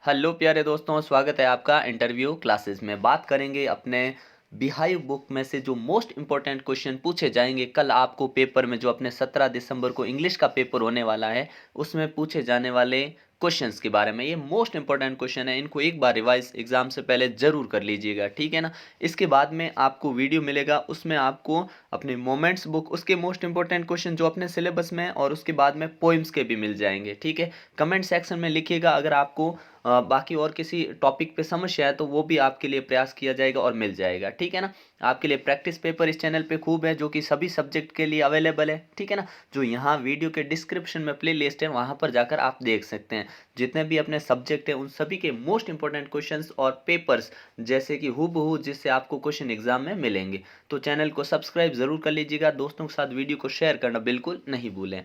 Hello प्यारे दोस्तों, स्वागत है आपका इंटरव्यू क्लासेस में। बात करेंगे अपने बिहाइव बुक में से जो मोस्ट इंपॉर्टेंट क्वेश्चन पूछे जाएंगे कल आपको पेपर में, जो अपने 17 दिसंबर को इंग्लिश का पेपर होने वाला है उसमें पूछे जाने वाले क्वेश्चंस के बारे में। ये मोस्ट इंपॉर्टेंट क्वेश्चन है, इनको एक बार रिवाइज एग्जाम से पहले जरूर कर लीजिएगा, ठीक है ना। इसके बाद में आपको वीडियो मिलेगा, उसमें आपको अपने मोमेंट्स बुक उसके मोस्ट इंपॉर्टेंट क्वेश्चन जो अपने सिलेबस में, और उसके बाद में पोइम्स के भी मिल जाएंगे, ठीक है। कमेंट सेक्शन में लिखिएगा अगर आपको बाकी और किसी टॉपिक पे समस्या है तो वो भी आपके लिए प्रयास किया जाएगा और मिल जाएगा, ठीक है ना। आपके लिए प्रैक्टिस पेपर इस चैनल पे खूब है, जो कि सभी सब्जेक्ट के लिए अवेलेबल है, ठीक है ना। जो यहाँ वीडियो के डिस्क्रिप्शन में प्ले लिस्ट है वहाँ पर जाकर आप देख सकते हैं। जितने भी अपने सब्जेक्ट हैं उन सभी के मोस्ट इंपॉर्टेंट क्वेश्चंस और पेपर्स, जैसे कि हूबहू जिससे आपको क्वेश्चन एग्जाम में मिलेंगे। तो चैनल को सब्सक्राइब जरूर कर लीजिएगा, दोस्तों के साथ वीडियो को शेयर करना बिल्कुल नहीं भूलें।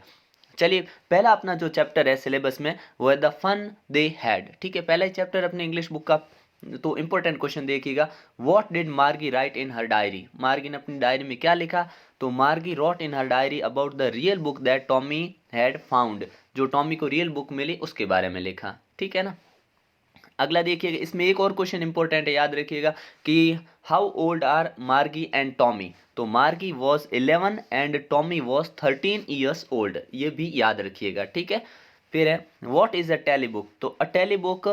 चलिए, पहला अपना जो चैप्टर है सिलेबस में वो है द फन दे हैड, ठीक है। पहला ही चैप्टर अपने इंग्लिश बुक का। तो इंपॉर्टेंट क्वेश्चन देखिएगा, what did Margie write in her diary. Margie ने अपनी डायरी में क्या लिखा? तो Margie wrote in her diary about the real book that Tommy had found. जो टॉमी को रियल बुक मिली उसके बारे में लिखा, ठीक है ना। अगला देखिएगा, इसमें एक और क्वेश्चन इंपॉर्टेंट है, याद रखिएगा कि हाउ ओल्ड आर मार्गी एंड टॉमी। तो मार्गी was 11 and Tommy was 13 years old, ये भी याद रखिएगा, ठीक है। फिर है व्हाट इज अ टेलीबुक। तो a telebook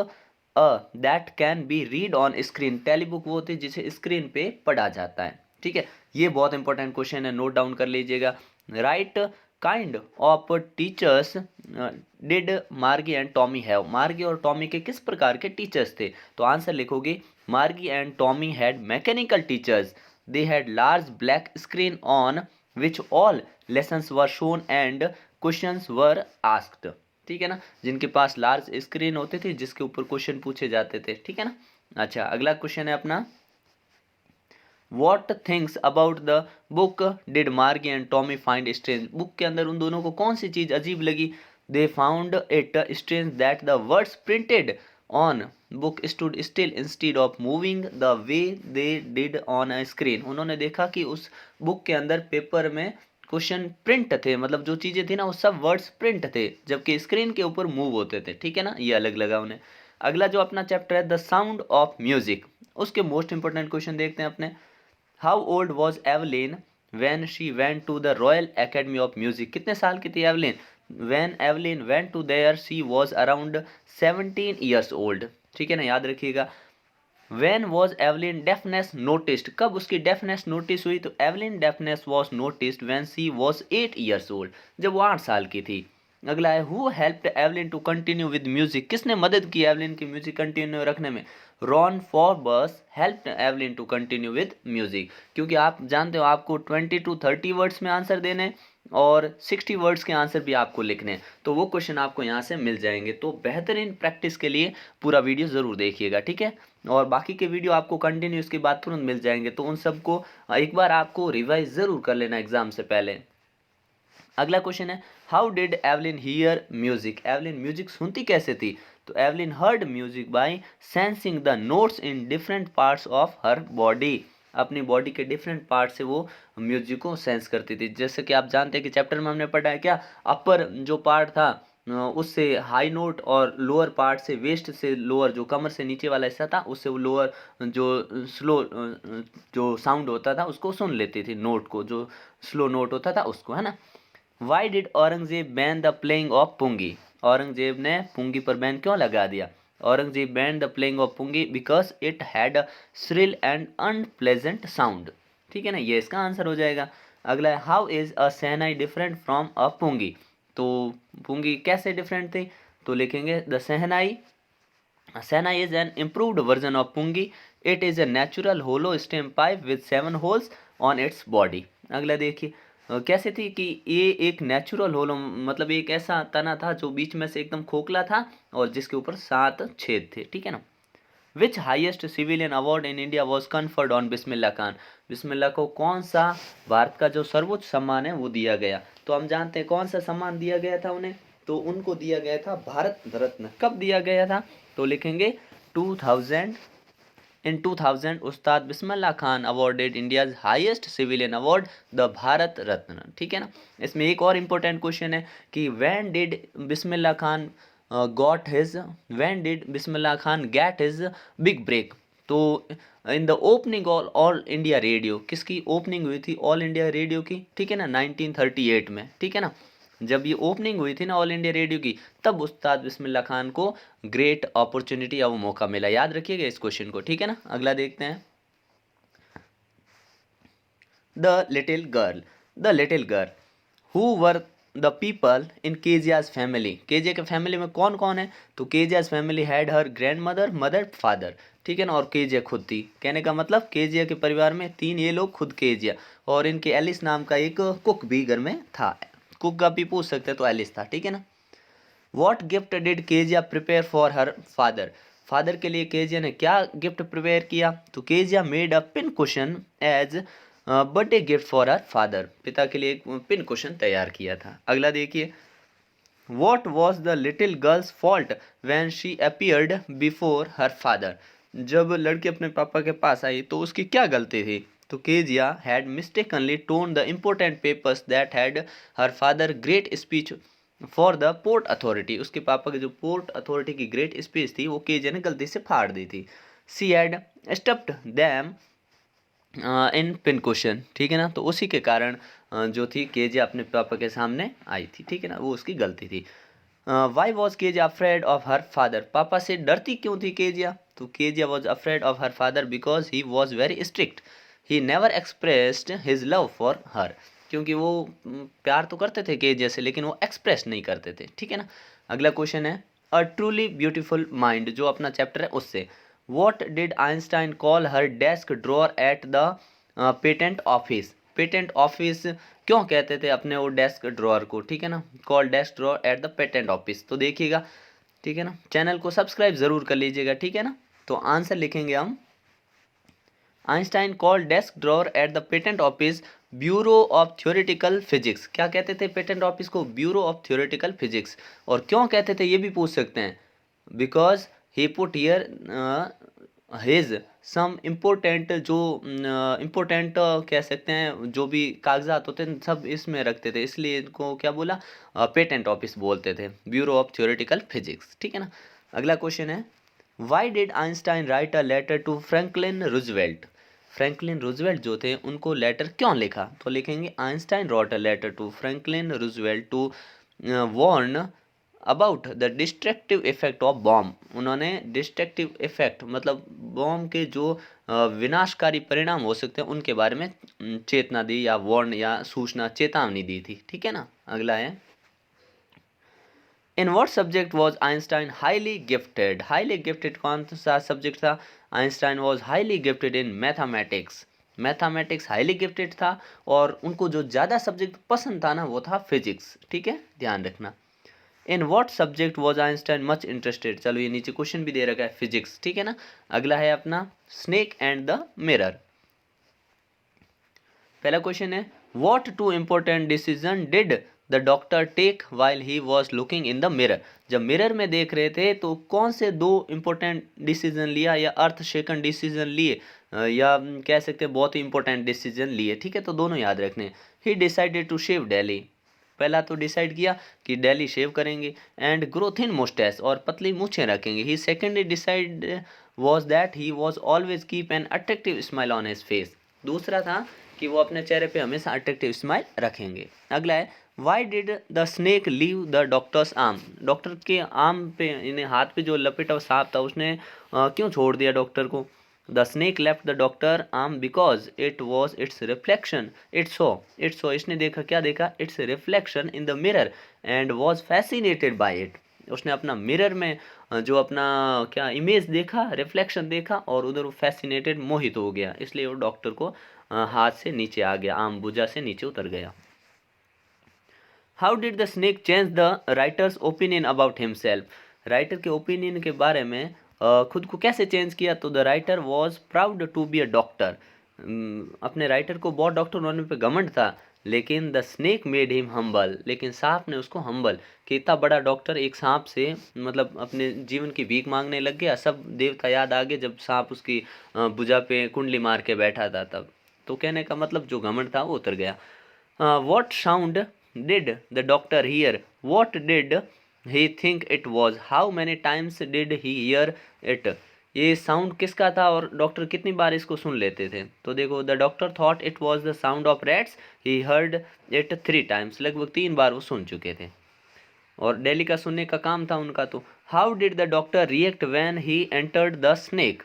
that can be read on screen. Telebook वो होती है जिसे स्क्रीन पे पढ़ा जाता है, ठीक है। ये बहुत इंपॉर्टेंट क्वेश्चन है, नोट डाउन कर लीजिएगा। Right kind of teachers did Margie and Tommy have. मार्गी और टॉमी के किस प्रकार के टीचर्स थे? तो आंसर लिखोगे, मार्गी and Tommy had mechanical teachers. They had large black screen on which all lessons were shown and questions were asked, ठीक है ना। जिनके पास लार्ज स्क्रीन होते थे जिसके ऊपर क्वेश्चन पूछे जाते थे, ठीक है ना। अच्छा, अगला क्वेश्चन है अपना, what things about the book did Margie and Tommy find strange. Book के अंदर उन दोनों को कौन सी चीज अजीब लगी? They found it strange that the words printed on book stood still instead of moving the way they did on a screen. उन्होंने देखा कि उस बुक के अंदर पेपर में क्वेश्चन प्रिंट थे, मतलब जो चीजें थी ना वो सब वर्ड्स प्रिंट थे, जबकि स्क्रीन के ऊपर मूव होते थे, ठीक है ना। ये अलग लगा उन्हें। अगला जो अपना चैप्टर है द साउंड ऑफ म्यूजिक, उसके मोस्ट इंपोर्टेंट क्वेश्चन देखते हैं अपने। How old was Evelyn when she went to the Royal Academy of Music. कितने साल की थी Evelyn? When Evelyn went to there she was around 17 years old, ठीक है ना, याद रखिएगा। When was Evelyn deafness noticed. कब उसकी डेफनेस नोटिस हुई? तो Evelyn deafness was noticed when she was 8 years old, जब वो 8 साल की थी। अगला है who helped Evelyn to continue with music. किसने मदद की एवलिन की म्यूजिक कंटिन्यू रखने में? Ron Forbes helped Evelyn to continue with music. क्योंकि आप जानते हो आपको 20 to 30 वर्ड्स में आंसर देने और 60 वर्ड्स के आंसर भी आपको लिखने हैं, तो वो क्वेश्चन आपको यहाँ से मिल जाएंगे। तो बेहतरीन प्रैक्टिस के लिए पूरा वीडियो ज़रूर देखिएगा, ठीक है। और बाकी के वीडियो आपको कंटिन्यू इसके बाद तुरंत मिल जाएंगे, तो उन सबको एक बार आपको रिवाइज ज़रूर कर लेना एग्जाम से पहले। अगला क्वेश्चन है how did Evelyn hear music. Evelyn music सुनती कैसे थी? तो Evelyn heard music by sensing the notes in different parts of her body. अपनी बॉडी के डिफरेंट पार्ट से वो म्यूजिक को सेंस करती थी। जैसे कि आप जानते हैं कि चैप्टर में हमने पढ़ा है क्या, अपर जो पार्ट था उससे हाई नोट, और लोअर पार्ट से वेस्ट से लोअर, जो कमर से नीचे वाला हिस्सा था उससे वो लोअर जो स्लो जो साउंड होता था उसको सुन लेती थी, नोट को, जो स्लो नोट होता था उसको, है ना। Why did Aurangzeb ban the playing of pungi. Aurangzeb ने पुंगी पर बैन क्यों लगा दिया? Aurangzeb ban the playing of pungi because it had a shrill and unpleasant sound, ठीक है ना, ये इसका आंसर हो जाएगा। अगला है how is a shehnai different from a pungi. तो पुंगी कैसे डिफरेंट थी? तो लिखेंगे the shehnai, shehnai is an improved version of pungi. It is a natural hollow stem pipe with 7 holes on its body। अगला देखिए कैसे थी कि ये एक नेचुरल होलो, मतलब एक ऐसा तना था जो बीच में से एकदम खोखला था और जिसके ऊपर 7 छेद थे, ठीक है ना। Which highest civilian award in India was conferred on Bismillah Khan. Bismillah को कौन सा भारत का जो सर्वोच्च सम्मान है वो दिया गया? तो हम जानते हैं कौन सा सम्मान दिया गया था उन्हें, तो उनको दिया गया था भारत रत्न। कब दिया गया था? तो लिखेंगे 2000। In 2000 Ustad Bismillah Khan awarded India's highest civilian award the Bharat Ratna, ठीक है ना। इसमें एक और इम्पोर्टेंट क्वेश्चन है कि when did Bismillah Khan got his when did Bismillah Khan get his big break. तो in the opening All India Radio, किसकी ओपनिंग हुई थी? ऑल इंडिया रेडियो की, ठीक है ना, 1938 में, ठीक है ना। जब ये ओपनिंग हुई थी ना ऑल इंडिया रेडियो की, तब उस्ताद बिस्मिल्लाह खान को ग्रेट अपॉर्चुनिटी या वो मौका मिला। याद रखिएगा इस क्वेश्चन को, ठीक है ना। अगला देखते हैं, the little girl. The little girl, who were the people in Keziah's family. Kezia के फैमिली में कौन कौन है? तो Keziah's family had her grand mother, mother, father, ठीक है ना, और केजिया खुद थी। कहने का मतलब केजिया के परिवार में 3 ये लोग खुद केजिया, और इनके एलिस नाम का एक कुक भी घर में था। कुक का भी पूछ सकते हैं, तो एलिस था, ठीक है ना। What gift did Kezia prepare for her father. Father के लिए केजिया ने क्या गिफ्ट प्रिपेयर किया? तो Kezia made a pin cushion as birthday gift for her father. पिता के लिए एक पिन कुशन तैयार किया था। अगला देखिए, what was the little girls fault when she appeared before her father. जब लड़की अपने पापा के पास आई तो उसकी क्या गलती थी? तो Kezia had mistakenly tone the important papers that had her father great speech for the port authority. उसके पापा की जो पोर्ट अथॉरिटी की ग्रेट स्पीच थी वो केजिया ने गलती से फाड़ दी थी। She had stuffed them in pin question, ठीक है ना। तो उसी के कारण जो थी केजिया अपने पापा के सामने आई थी, ठीक है ना, वो उसकी गलती थी। Why was Kezia afraid of her father. पापा से डरती क्यों थी केजिया? तो Kezia was afraid of her father because he was very strict, he never expressed his love for her. क्योंकि वो प्यार तो करते थे केजिया से, लेकिन वो एक्सप्रेस नहीं करते थे, ठीक है ना। अगला क्वेश्चन है, अ ट्रूली ब्यूटीफुल माइंड, जो अपना चैप्टर है उससे। What did Einstein call her desk drawer at the patent office. Patent office क्यों कहते थे अपने वो डेस्क ड्रॉअर को, ठीक है ना, call desk drawer at the patent office. तो देखिएगा, ठीक है ना, चैनल को सब्सक्राइब जरूर कर लीजिएगा, ठीक है ना। तो आंसर लिखेंगे हम, Einstein call desk drawer at the patent office bureau of theoretical physics. क्या कहते थे पेटेंट ऑफिस को? Bureau of theoretical physics. और क्यों कहते थे ये भी पूछ सकते हैं, because he put here his some important, जो इम्पोर्टेंट कह सकते हैं, जो भी कागजात होते हैं सब इसमें रखते थे, इसलिए इनको क्या बोला? पेटेंट ऑफिस बोलते थे, ब्यूरो ऑफ थ्योरेटिकल फिजिक्स, ठीक है ना। अगला क्वेश्चन है, why did Einstein write a letter to Franklin Roosevelt. Franklin Roosevelt जो थे उनको लेटर क्यों लिखा? तो लिखेंगे, Einstein wrote a letter to Franklin Roosevelt to warn about the destructive effect of bomb. उन्होंने डिस्ट्रक्टिव इफेक्ट मतलब बॉम्ब के जो विनाशकारी परिणाम हो सकते हैं उनके बारे में चेतना दी, या वार्न या सूचना, चेतावनी दी थी, ठीक है ना। अगला है, in what subject was Einstein highly gifted. Highly gifted कौन सा सब्जेक्ट था? Einstein was highly gifted in mathematics. Mathematics highly gifted था, और उनको जो ज़्यादा सब्जेक्ट पसंद था ना वो था फिजिक्स, ठीक है, ध्यान रखना। In what subject was Einstein much interested. चलो ये नीचे क्वेश्चन भी दे रखा है, फिजिक्स, ठीक है ना। अगला है अपना स्नेक एंड द मिरर। पहला क्वेश्चन है, what two important decision did the doctor take while he was looking in the mirror. जब मिरर में देख रहे थे तो कौन से 2 इम्पोर्टेंट डिसीजन लिया, या अर्थ शेकन डिसीजन लिए, या कह सकते हैं बहुत ही इंपॉर्टेंट डिसीजन लिए, ठीक है। तो दोनों याद रखने। He decided to shave daily. पहला तो डिसाइड किया कि डेली शेव करेंगे, एंड ग्रो थिन मुस्टैच, और पतली मूछें रखेंगे। He secondly decide was that he was always keep an attractive smile on his face. दूसरा था कि वो अपने चेहरे पे हमेशा अट्रैक्टिव स्माइल रखेंगे। अगला है, why did the snake leave the doctors arm. Doctor के आर्म पे, इन्हें हाथ पे जो लपेटा हुआ सांप था उसने क्यों छोड़ दिया डॉक्टर को? The snake left the doctor arm because it was it's reflection it so इसने देखा, क्या देखा? It's reflection in the mirror and was fascinated by it. उसने अपना मिरर में जो अपना क्या इमेज देखा, रिफ्लेक्शन देखा, और उधर वो फैसिनेटेड, मोहित हो गया, इसलिए वो डॉक्टर को हाथ से नीचे आ गया, आम भुजा से नीचे उतर गया। How did the snake change the writer's opinion about himself. Writer के ओपिनियन के बारे में खुद को कैसे चेंज किया? तो the writer was proud to be a doctor. अपने राइटर को बहुत डॉक्टर होने पे घमंड था, लेकिन the snake made him humble. लेकिन सांप ने उसको हम्बल, कि इतना बड़ा डॉक्टर एक सांप से मतलब अपने जीवन की भीख मांगने लग गया। सब देवता याद आ गए जब सांप उसकी भुजा पे कुंडली मार के बैठा था तब। तो कहने का मतलब जो घमंड था वो उतर गया। What sound did the doctor here. What did he think it was, how many times did he here it, ये साउंड किसका था और डॉक्टर कितनी बार इसको सुन लेते थे। तो देखो, the doctor thought it was the sound of rats, he heard it 3 times, लगभग 3 बार वो सुन चुके थे और डेली का सुनने का काम था उनका। तो how did the doctor react when he entered the snake,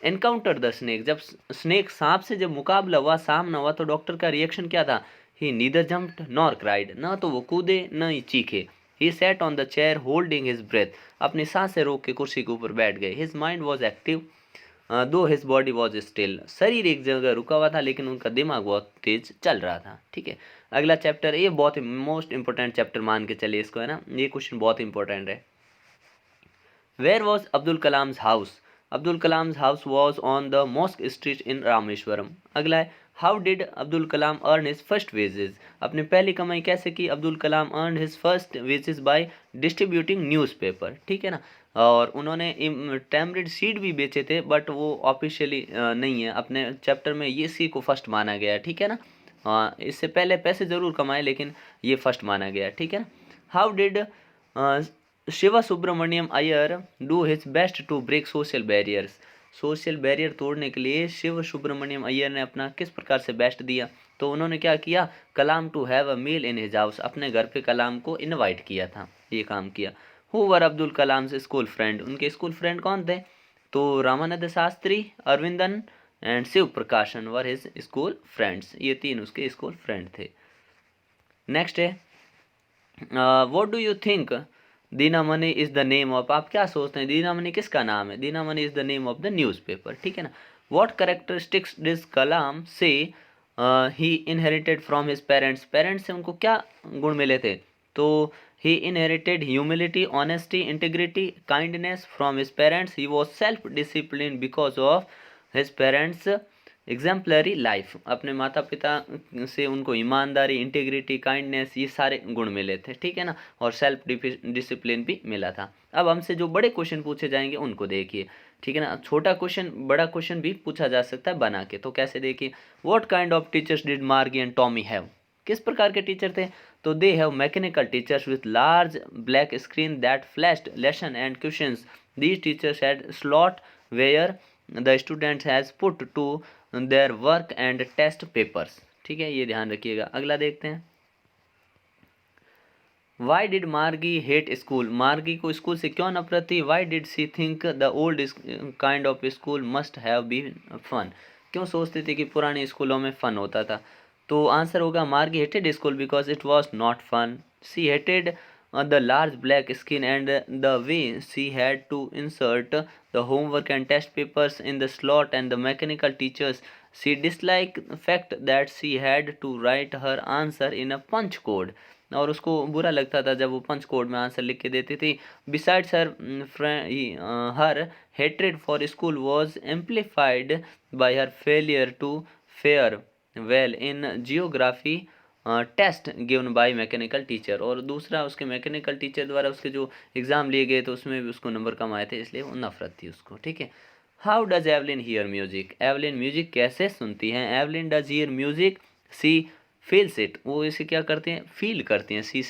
encounter the snake, जब स्नेक सांप से जब मुकाबला हुआ, सामना हुआ, तो डॉक्टर का रिएक्शन क्या था। He neither jumped nor cried, ना तो वो कूदे न ही चीखे। He sat on the chair holding his breath, अपनी सांसें रोक के कुर्सी के ऊपर बैठ गए। His mind was active though his body was still, शरीर एक जगह रुका हुआ था लेकिन उनका दिमाग बहुत तेज चल रहा था। ठीक है, अगला चैप्टर, ये बहुत मोस्ट इंपॉर्टेंट चैप्टर मान के चलिए इसको, है ना, ये क्वेश्चन बहुत इंपॉर्टेंट है। Where was Abdul Kalam's house, Abdul Kalam's house was on the mosque street in Rameswaram. अगला है, how did Abdul Kalam earn his first wages, अपनी पहली कमाई कैसे की Abdul Kalam earn his first wages by distributing newspaper. ठीक है ना, और उन्होंने टैमरिड सीड भी बेचे थे बट वो ऑफिशियली नहीं है, अपने चैप्टर में ये सी को फर्स्ट माना गया है। ठीक है ना, इससे पहले पैसे ज़रूर कमाए लेकिन ये फर्स्ट माना गया। ठीक है ना, how did Shiva Subramaniam Iyer do his best to break social barriers, social barrier तोड़ने के लिए शिव सुब्रमण्यम अय्यर ने अपना किस प्रकार से बेस्ट दिया। तो उन्होंने क्या किया, Kalam to have a meal in his house, अपने घर पे कलाम को इनवाइट किया था, ये काम किया। हु वर अब्दुल कलाम से स्कूल फ्रेंड, उनके स्कूल फ्रेंड कौन थे। तो Ramanand Shastri, Aravindan and Shiva Prakashan were his school friends, ये 3 उसके स्कूल फ्रेंड थे। नेक्स्ट है, what do you think Dinamani is the name of, आप क्या सोचते हैं दीनामणि किसका नाम है। Dinamani is the name of the newspaper. ठीक है ना, व्हाट कैरेक्टरिस्टिक्स डिड कलाम से he inherited from his parents, parents से उनको क्या गुण मिले थे। तो he inherited humility, honesty, integrity, kindness from his parents. He was self discipline because of his parents exemplary life, अपने माता पिता से उनको ईमानदारी, इंटीग्रिटी, काइंडनेस, ये सारे गुण मिले थे। ठीक है ना, और सेल्फ डिसिप्लिन भी मिला था। अब हमसे जो बड़े क्वेश्चन पूछे जाएंगे उनको देखिए। ठीक है ना, छोटा क्वेश्चन बड़ा क्वेश्चन भी पूछा जा सकता है बना के। तो कैसे देखिए, what kind of teachers did Margie and Tommy have, किस प्रकार के टीचर थे। तो they have mechanical teachers with large black screen that flashed lesson and questions, these teachers had slot where the students has put to their work and test papers. ठीक है, ये ध्यान रखिएगा। अगला देखते हैं, why did Margie hate school, Margie को school से क्यों नफरत थी। Why did C think the old kind of school must have been fun, क्यों सोचती थी कि पुराने स्कूलों में फन होता था। तो आंसर होगा, Margie hated school because it was not fun. She hated the large black skin and the way she had to insert the homework and test papers in the slot and the mechanical teachers. She disliked the fact that she had to write her answer in a punch code, और उसको बुरा लगता था जब वो पंच code में answer लिख के देती थी। Besides her hatred for school was amplified by her failure to fare well in geography test given by mechanical teacher, और दूसरा उसके मैकेनिकल टीचर द्वारा उसके जो एग्ज़ाम लिए गए तो उसमें भी उसको नंबर कम आए थे, इसलिए वो नफरत थी उसको। ठीक है, how does Evelyn hear music, Evelyn music कैसे सुनती हैं। Evelyn does hear music, she feels it, वो इसे क्या करते हैं, फील करती हैं। सी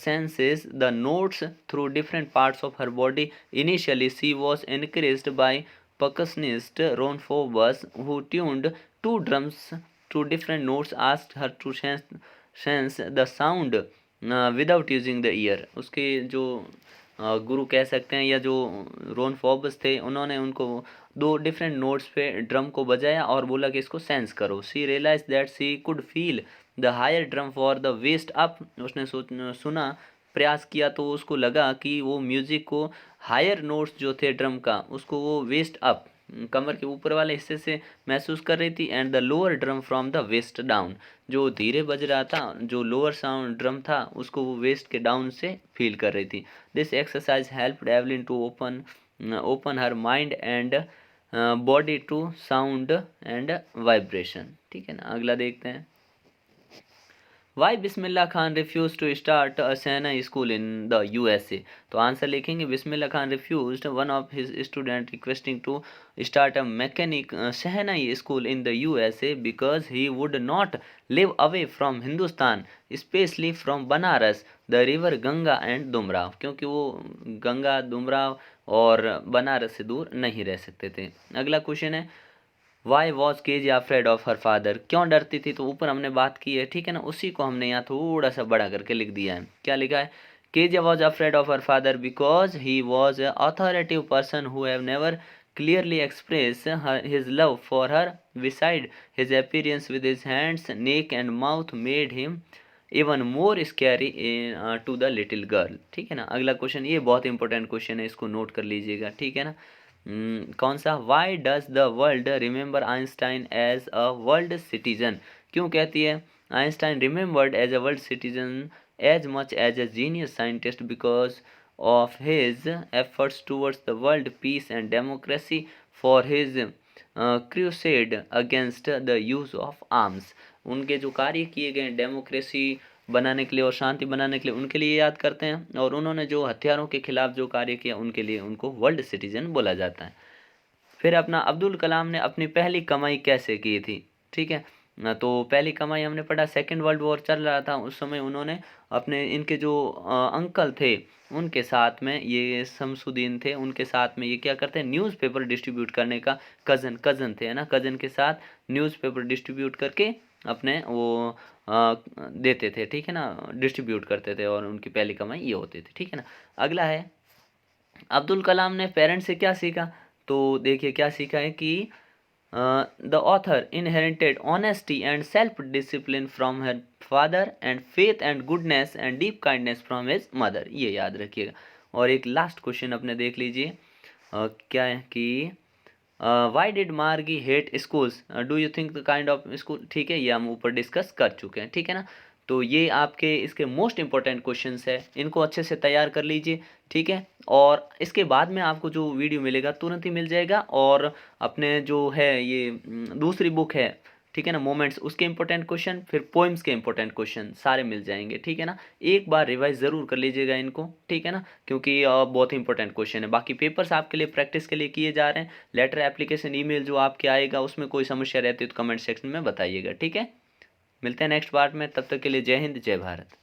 senses the notes through different parts of her body. Initially she was encouraged by percussionist Ron Forbes, who tuned 2 drums to different notes, asked her to sense the sound without using the ear. उसके जो गुरु कह सकते हैं या जो रोन Forbes थे, उन्होंने उनको 2 डिफरेंट नोट्स पे ड्रम को बजाया और बोला कि इसको सेंस करो। She realize that she could feel the higher drum for the waist up, उसने सुना, प्रयास किया तो उसको लगा कि वो म्यूजिक को हायर नोट्स जो थे ड्रम का उसको वो वेस्ट अप, कमर के ऊपर वाले हिस्से से महसूस कर रही थी, and the lower drum from the waist down, जो धीरे बज रहा था, जो लोअर साउंड ड्रम था उसको वो वेस्ट के डाउन से फील कर रही थी। This exercise helped Evelyn to open her mind and body to sound and vibration. ठीक है ना, अगला देखते हैं, why Bismillah Khan refuse to start a shehnai school in the USA. तो आंसर लिखेंगे Bismillah Khan refused one of his student requesting to start a mechanic shehnai school in the USA because he would not live away from Hindustan specially from Banaras the river Ganga and Dumraon, क्योंकि वो गंगा, दुमराव और बनारस से दूर नहीं रह सकते थे। अगला क्वेश्चन है why was Kezia afraid of her father, क्यों डरती थी, तो ऊपर हमने बात की है, ठीक है ना, उसी को हमने यहाँ थोड़ा सा बड़ा करके लिख दिया है। क्या लिखा है, K J was afraid of her father because he was a authoritative person who have never clearly express his love for her, beside his appearance with his hands, neck and mouth made him even more scary to the little girl। ठीक है ना। अगला question, ये बहुत important question है, इसको note कर लीजिएगा, ठीक है ना। कौन सा, why does the world remember Einstein as a world citizen, क्यों कहती है Einstein remembered as a world citizen as much as a genius scientist because of his efforts towards the world peace and democracy, for his crusade against the use of arms। उनके जो कार्य किए गए democracy बनाने के लिए और शांति बनाने के लिए, उनके लिए याद करते हैं, और उन्होंने जो हथियारों के खिलाफ जो कार्य किया उनके लिए उनको वर्ल्ड सिटीजन बोला जाता है। फिर अपना अब्दुल कलाम ने अपनी पहली कमाई कैसे की थी, ठीक है। तो पहली कमाई हमने पढ़ा, सेकेंड वर्ल्ड वॉर चल रहा था उस समय उन्होंने अपने, इनके जो अंकल थे उनके साथ में, ये शमसुद्दीन थे, उनके साथ में ये क्या करते हैं, न्यूज़पेपर डिस्ट्रीब्यूट करने का, कज़न थे, है ना, कज़न के साथ न्यूज़पेपर डिस्ट्रीब्यूट करके अपने वो देते थे, ठीक है ना, डिस्ट्रीब्यूट करते थे, और उनकी पहली कमाई ये होती थी, ठीक है ना। अगला है, अब्दुल कलाम ने पेरेंट्स से क्या सीखा, तो देखिए क्या सीखा है कि the author inherited honesty and self discipline from her father and faith and goodness and deep kindness from his mother, ये याद रखिएगा। और एक लास्ट क्वेश्चन अपने देख लीजिए, क्या है कि Y did Margie hate schools, do you think the kind of school, ठीक है, ये हम ऊपर डिस्कस कर चुके हैं, ठीक है ना। तो ये आपके इसके मोस्ट इंपॉर्टेंट क्वेश्चंस है, इनको अच्छे से तैयार कर लीजिए, ठीक है। और इसके बाद में आपको जो वीडियो मिलेगा तुरंत ही मिल जाएगा, और अपने जो है ये दूसरी बुक है, ठीक है ना, मोमेंट्स, उसके इंपॉर्टेंट क्वेश्चन, फिर पोइम्स के इंपॉर्टेंट क्वेश्चन सारे मिल जाएंगे, ठीक है ना। एक बार रिवाइज ज़रूर कर लीजिएगा इनको, ठीक है ना, क्योंकि बहुत ही इंपॉर्टेंट क्वेश्चन है। बाकी पेपर्स आपके लिए प्रैक्टिस के लिए किए जा रहे हैं। लेटर, एप्लीकेशन, ईमेल जो आपके आएगा, उसमें कोई समस्या रहती है तो कमेंट सेक्शन में बताइएगा, ठीक है। मिलते हैं नेक्स्ट पार्ट में, तब तक के लिए जय हिंद, जय भारत।